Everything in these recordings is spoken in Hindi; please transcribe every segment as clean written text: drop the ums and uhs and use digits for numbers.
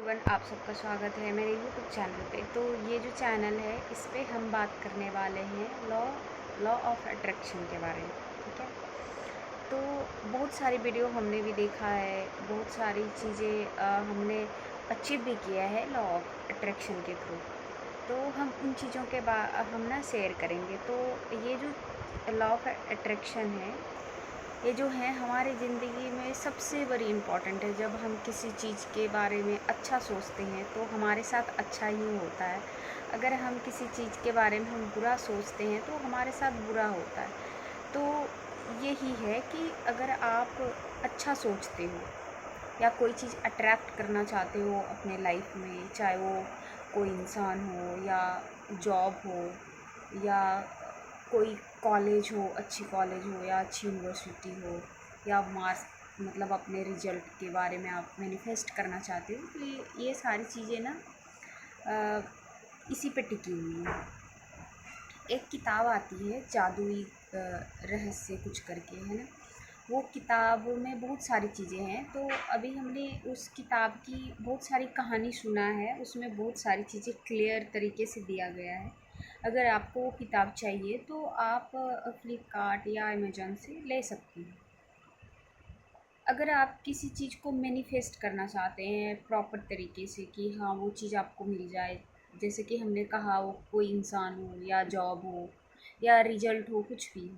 आप सबका स्वागत है मेरे यूट्यूब चैनल पे। तो ये जो चैनल है इस पे हम बात करने वाले हैं लॉ ऑफ अट्रैक्शन के बारे में। ठीक है, तो बहुत सारी वीडियो हमने भी देखा है, बहुत सारी चीज़ें हमने अचीव भी किया है लॉ ऑफ अट्रैक्शन के थ्रू। तो हम उन चीज़ों के हम ना शेयर करेंगे। तो ये जो लॉ ऑफ अट्रैक्शन है, ये जो है हमारी ज़िंदगी में सबसे बड़ी इम्पॉर्टेंट है। जब हम किसी चीज़ के बारे में अच्छा सोचते हैं तो हमारे साथ अच्छा ही होता है। अगर हम किसी चीज़ के बारे में हम बुरा सोचते हैं तो हमारे साथ बुरा होता है। तो यही है कि अगर आप अच्छा सोचते हो या कोई चीज़ अट्रैक्ट करना चाहते हो अपने लाइफ में, चाहे वो कोई इंसान हो या जॉब हो या कोई कॉलेज हो, अच्छी कॉलेज हो या अच्छी यूनिवर्सिटी हो, या मार्क्स मतलब अपने रिजल्ट के बारे में आप मैनिफेस्ट करना चाहते हो, तो ये सारी चीज़ें ना अ, इसी पे टिकी हुई हैं। एक किताब आती है जादुई रहस्य कुछ करके, है ना। वो किताब में बहुत सारी चीज़ें हैं। तो अभी हमने उस किताब की बहुत सारी कहानी सुना है, उसमें बहुत सारी चीज़ें क्लियर तरीके से दिया गया है। अगर आपको वो किताब चाहिए तो आप फ्लिपकार्ट या अमेज़न से ले सकते हैं। अगर आप किसी चीज़ को मैनिफेस्ट करना चाहते हैं प्रॉपर तरीके से कि हाँ वो चीज़ आपको मिल जाए, जैसे कि हमने कहा वो कोई इंसान हो या जॉब हो या रिजल्ट हो, कुछ भी हो,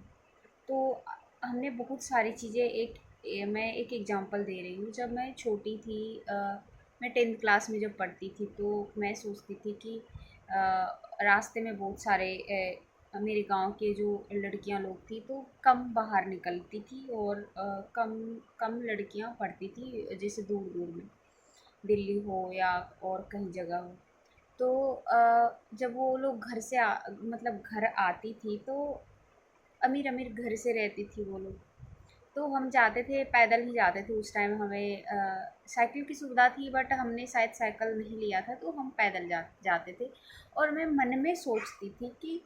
तो हमने बहुत सारी चीज़ें मैं एक एग्जांपल दे रही हूँ। जब मैं छोटी थी, मैं 10th क्लास में जब पढ़ती थी तो मैं सोचती थी कि रास्ते में बहुत सारे मेरे गांव के जो लड़कियां लोग थी तो कम बाहर निकलती थी और कम कम लड़कियां पढ़ती थी, जैसे दूर दूर में दिल्ली हो या और कहीं जगह हो। तो जब वो लोग मतलब घर आती थी तो अमीर अमीर घर से रहती थी वो लोग, तो हम जाते थे, पैदल ही जाते थे। उस टाइम हमें साइकिल की सुविधा थी बट हमने शायद साइकिल नहीं लिया था, तो हम पैदल जाते थे। और मैं मन में सोचती थी कि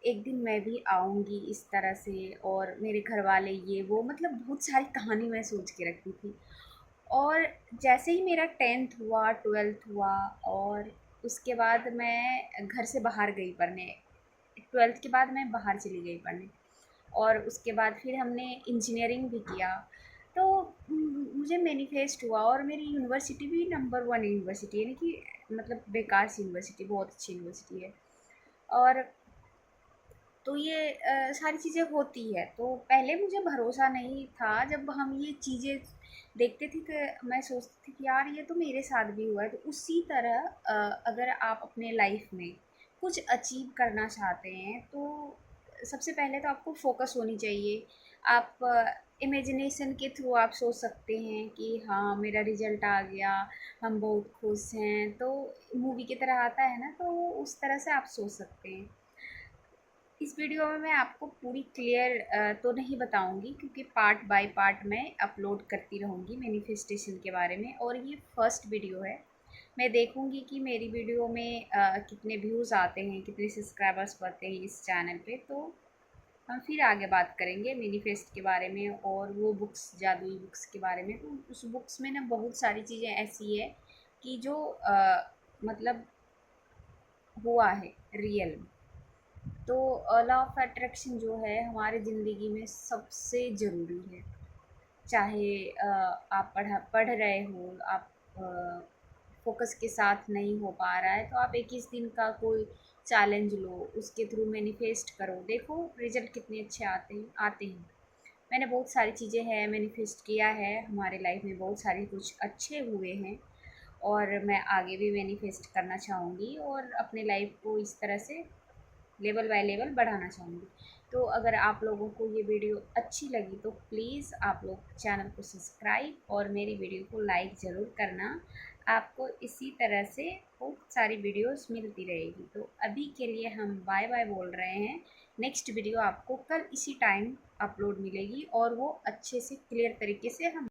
एक दिन मैं भी आऊँगी इस तरह से, और मेरे घर वाले ये वो, मतलब बहुत सारी कहानी मैं सोच के रखती थी। और जैसे ही मेरा 10th हुआ, 12th हुआ, और उसके बाद मैं घर से बाहर गई पढ़ने। 12th के बाद मैं बाहर चली गई पढ़ने, और उसके बाद फिर हमने इंजीनियरिंग भी किया। तो मुझे मैनिफेस्ट हुआ, और मेरी यूनिवर्सिटी भी नंबर 1 यूनिवर्सिटी है, यानी कि मतलब बेकार सी यूनिवर्सिटी, बहुत अच्छी यूनिवर्सिटी है। और तो ये सारी चीज़ें होती है। तो पहले मुझे भरोसा नहीं था, जब हम ये चीज़ें देखते थे तो मैं सोचती थी कि यार ये तो मेरे साथ भी हुआ है। तो उसी तरह अगर आप अपने लाइफ में कुछ अचीव करना चाहते हैं तो सबसे पहले तो आपको फोकस होनी चाहिए। आप इमेजिनेशन के थ्रू आप सोच सकते हैं कि हाँ मेरा रिजल्ट आ गया, हम बहुत खुश हैं, तो मूवी की तरह आता है ना, तो उस तरह से आप सोच सकते हैं। इस वीडियो में मैं आपको पूरी क्लियर तो नहीं बताऊंगी, क्योंकि पार्ट बाय पार्ट मैं अपलोड करती रहूँगी मैनिफेस्टेशन के बारे में। और ये फर्स्ट वीडियो है, मैं देखूंगी कि मेरी वीडियो में कितने व्यूज़ आते हैं, कितने सब्सक्राइबर्स बढ़ते हैं इस चैनल पे। तो हम फिर आगे बात करेंगे मैनिफेस्ट के बारे में और वो बुक्स, जादुई बुक्स के बारे में। तो उस बुक्स में ना बहुत सारी चीज़ें ऐसी है कि जो मतलब हुआ है रियल में। तो लॉ ऑफ अट्रैक्शन जो है हमारी ज़िंदगी में सबसे ज़रूरी है। चाहे आप पढ़ रहे हो, आप फोकस के साथ नहीं हो पा रहा है, तो आप 21 दिन का कोई चैलेंज लो, उसके थ्रू मैनिफेस्ट करो, देखो रिजल्ट कितने अच्छे आते हैं। मैंने बहुत सारी चीज़ें हैं मैनिफेस्ट किया है, हमारे लाइफ में बहुत सारे कुछ अच्छे हुए हैं, और मैं आगे भी मैनिफेस्ट करना चाहूँगी और अपने लाइफ को इस तरह से लेवल बाय लेवल बढ़ाना चाहूँगी। तो अगर आप लोगों को ये वीडियो अच्छी लगी तो प्लीज़ आप लोग चैनल को सब्सक्राइब और मेरी वीडियो को लाइक ज़रूर करना। आपको इसी तरह से बहुत सारी वीडियोस मिलती रहेगी। तो अभी के लिए हम बाय बाय बोल रहे हैं। नेक्स्ट वीडियो आपको कल इसी टाइम अपलोड मिलेगी, और वो अच्छे से क्लियर तरीके से हम